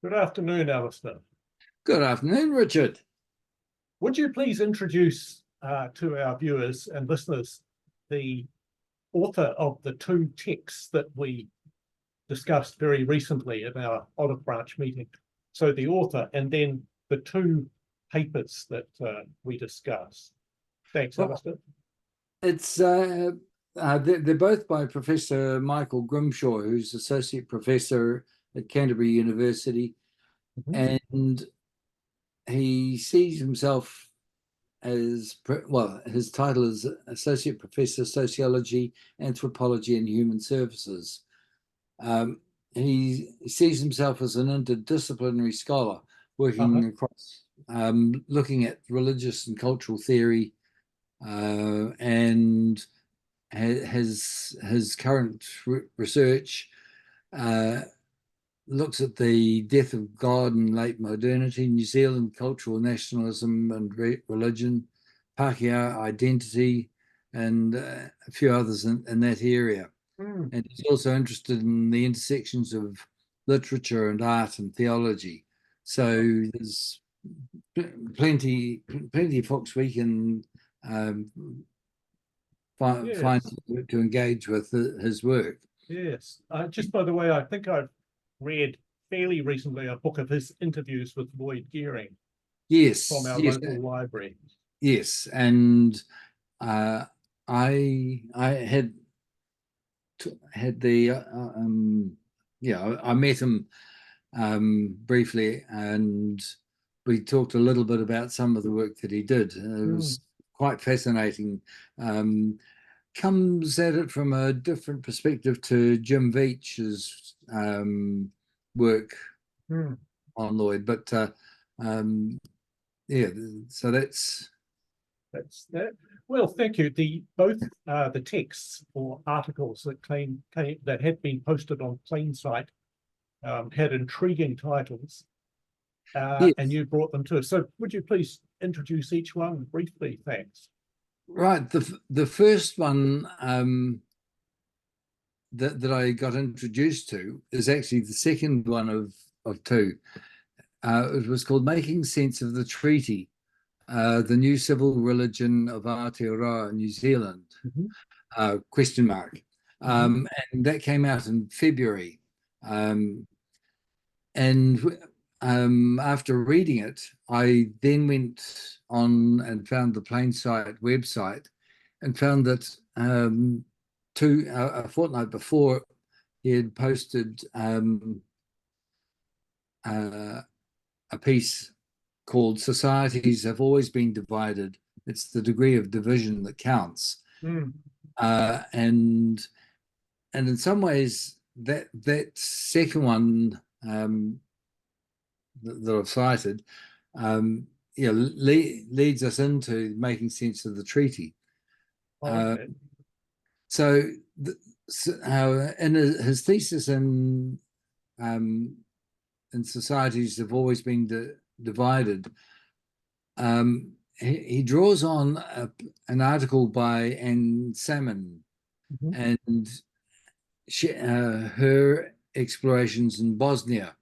Good afternoon, Alistair. Good afternoon, Richard. Would you please introduce to our viewers and listeners the author of the two texts that we discussed very recently at our Olive Branch meeting? So the author and then the two papers that we discussed. Thanks, Alistair. They're both by Professor Michael Grimshaw, who's Associate Professor at Canterbury University. And he sees himself as, well, his title is Associate Professor, Sociology, Anthropology and Human Services. He sees himself as an interdisciplinary scholar working across, looking at religious and cultural theory, and his current research looks at the death of God in late modernity, New Zealand cultural nationalism and religion, Pākehā identity, and a few others in that area. And he's also interested in the intersections of literature and art and theology. So there's plenty of folks we can find to engage with his work. Yes. Just by the way, I think I've read fairly recently a book of his interviews with Lloyd Gearing. Yes. From our local library. Yes. And I had the I met him briefly, and we talked a little bit about some of the work that he did. It was quite fascinating. Comes at it from a different perspective to Jim Veitch's work on Lloyd, but so that's that. Well, thank you. Both the texts or articles that had been posted on Plainsite had intriguing titles, and you brought them to us. So would you please introduce each one briefly? Thanks. Right. The first one that I got introduced to is actually the second one of two. It was called Making Sense of the Treaty, the New Civil Religion of Aotearoa, New Zealand, ? And that came out in February. After reading it, I then went on and found the Plainsite website and found that a fortnight before, he had posted a piece called Societies Have Always Been Divided. It's the degree of division that counts. And in some ways, that second one that I've cited leads us into making sense of the treaty. So in his thesis in Societies Have Always Been Divided, he draws on an article by Anne Salmon and her explorations in Bosnia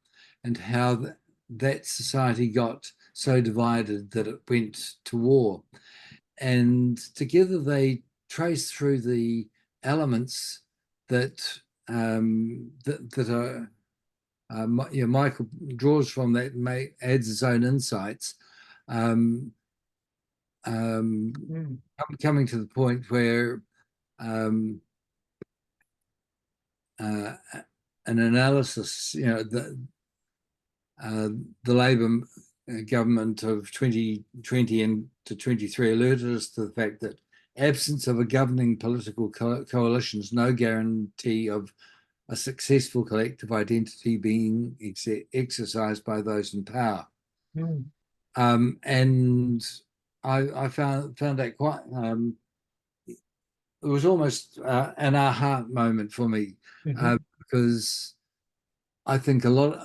and how that society got so divided that it went to war. And together they trace through the elements that Michael draws from that and adds his own insights, coming to the point where an analysis, the Labour government of 2020 and to 23 alerted us to the fact that absence of a governing political coalition is no guarantee of a successful collective identity being exercised by those in power. And I found that quite, it was almost an aha moment for me, because I think a lot,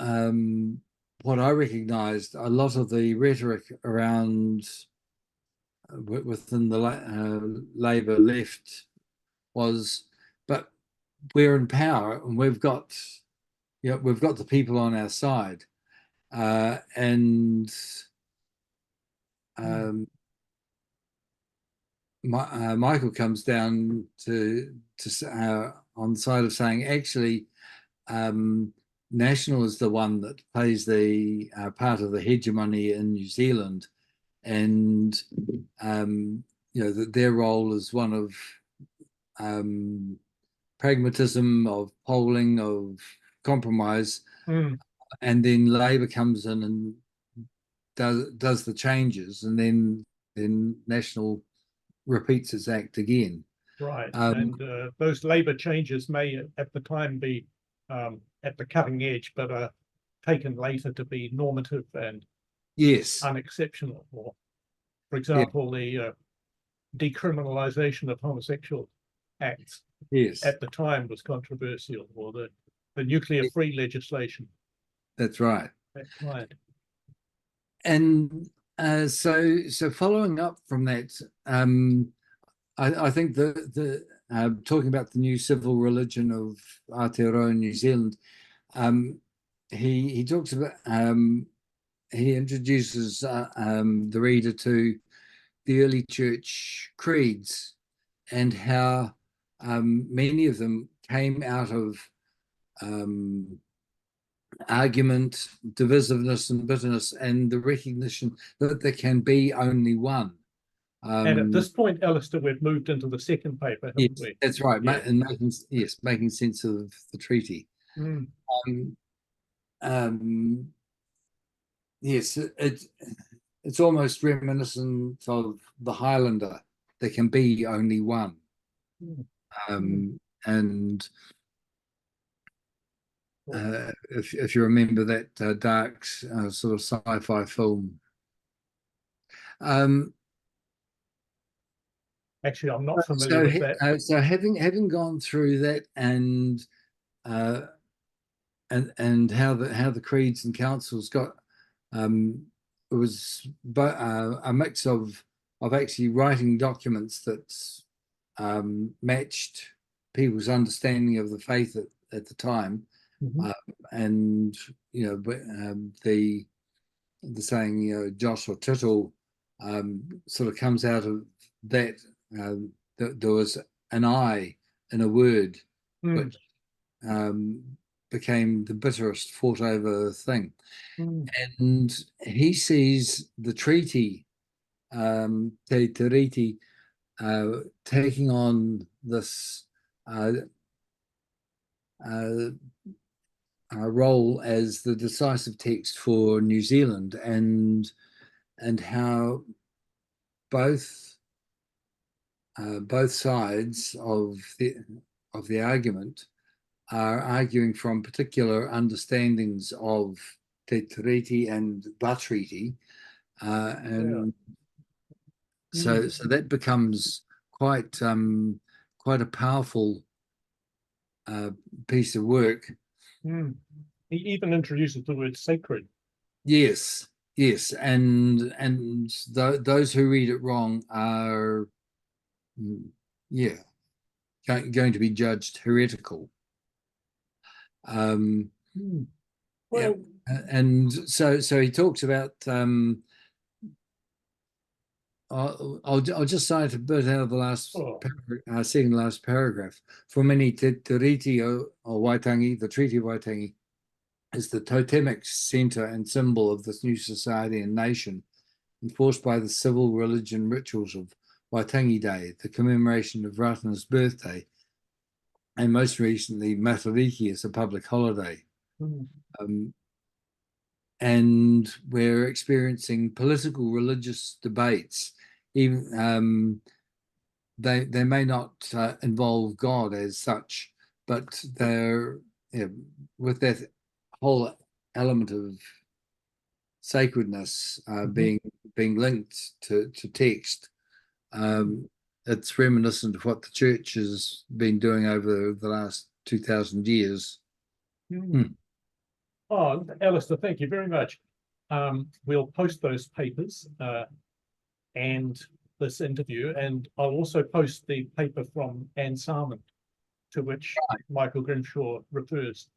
what I recognized, a lot of the rhetoric around within the Labour left was, but we're in power and we've got the people on our side, and Michael comes down to on the side of saying, actually, National is the one that plays the part of the hegemony in New Zealand, and that their role is one of pragmatism, of polling, of compromise, and then Labour comes in and does the changes, and then National repeats its act again. Right, and those Labour changes may at the time be at the cutting edge, but are taken later to be normative and yes, unexceptional. Or, for example, the decriminalisation of homosexual acts at the time was controversial, or the nuclear-free legislation. That's right. That kind. And so following up from that, I think the talking about the new civil religion of Aotearoa in New Zealand, he talks about he introduces the reader to the early church creeds and how many of them came out of argument, divisiveness, and bitterness, and the recognition that there can be only one. And at this point, Alistair, we've moved into the second paper, haven't we? That's right. Yeah. And making sense of the treaty. Yes, it's almost reminiscent of the Highlander. There can be only one. And if you remember that dark sort of sci-fi film. Actually, I'm not familiar with that. So having gone through that and how the creeds and councils got, it was a mix of actually writing documents that matched people's understanding of the faith at the time, and the saying Josh or Tittle sort of comes out of that. There was an I in a word, which became the bitterest fought over thing. And he sees the treaty, Te Tiriti, taking on this role as the decisive text for New Zealand, and how both sides of the argument are arguing from particular understandings of Te Tiriti and the treaty, and so that becomes quite a powerful piece of work. He even introduces the word sacred. Yes, and those who read it wrong are going to be judged heretical. Well, and so he talks about. I'll just cite a bit out of the last second last paragraph. For many, Te Tiriti o Waitangi, the Treaty of Waitangi, is the totemic centre and symbol of this new society and nation, enforced by the civil religion rituals of Waitangi Day, the commemoration of Ratana's birthday, and most recently Matariki as a public holiday. And we're experiencing political religious debates. Even they may not involve God as such, but they're with that whole element of sacredness being linked to text. It's reminiscent of what the church has been doing over the last 2,000 years. Oh, Alistair, thank you very much. We'll post those papers and this interview, and I'll also post the paper from Anne Salmond, to which Michael Grimshaw refers.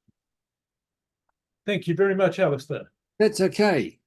Thank you very much, Alistair. That's okay.